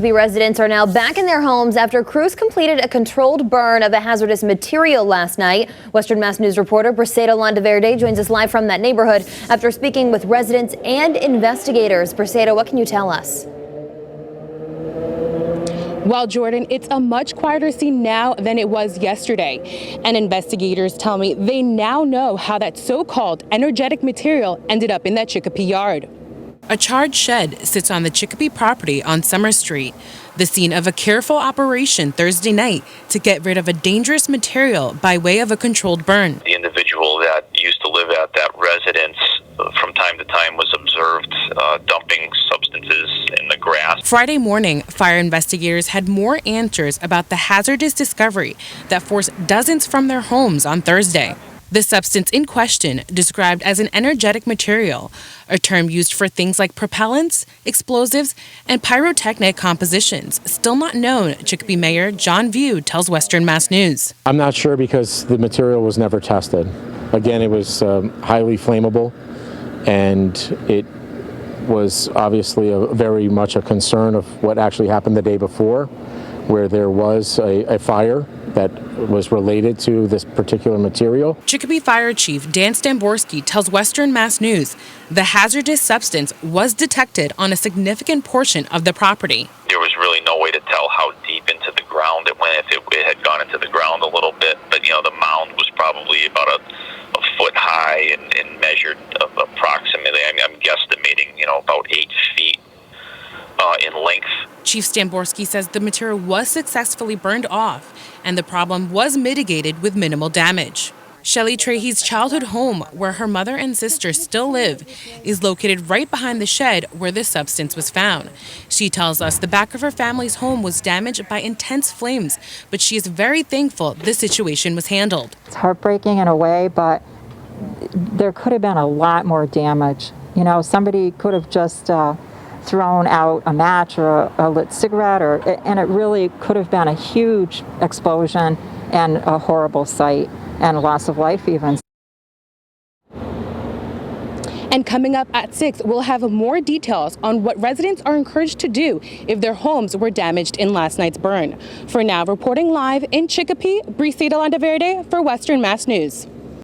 Residents are now back in their homes after crews completed a controlled burn of a hazardous material last night. Western Mass News reporter Briseida Landaverde joins us live from that neighborhood after speaking with residents and investigators. Briseida, what can you tell us? Well, Jordan, it's a much quieter scene now than it was yesterday. And investigators tell me they now know how that so-called energetic material ended up in that Chicopee yard. A charred shed sits on the Chicopee property on Summer Street, the scene of a careful operation Thursday night to get rid of a dangerous material by way of a controlled burn. The individual that used to live at that residence from time to time was observed dumping substances in the grass. Friday morning, fire investigators had more answers about the hazardous discovery that forced dozens from their homes on Thursday. The substance in question, described as an energetic material, a term used for things like propellants, explosives, and pyrotechnic compositions, still not known, Chicopee Mayor John View tells Western Mass News. I'm not sure because the material was never tested. Again, it was highly flammable, and it was obviously very much a concern of what actually happened the day before, where there was a fire that was related to this particular material. Chicopee Fire Chief Dan Stamborski tells Western Mass News the hazardous substance was detected on a significant portion of the property. There was really no way to tell how deep into the ground it went, if it had gone into the ground a little bit, but the mound was probably about a foot high and measured approximately, I'm guesstimating, about 8 feet in length. Chief Stamborski says the material was successfully burned off and the problem was mitigated with minimal damage. Shelley Trahey's childhood home, where her mother and sister still live, is located right behind the shed where this substance was found. She tells us the back of her family's home was damaged by intense flames, but she is very thankful this situation was handled. It's heartbreaking in a way, but there could have been a lot more damage. Somebody could have just thrown out a match or a lit cigarette, and it really could have been a huge explosion and a horrible sight and loss of life even. And coming up at 6, we'll have more details on what residents are encouraged to do if their homes were damaged in last night's burn. For now, reporting live in Chicopee, Briseida Landaverde for Western Mass News.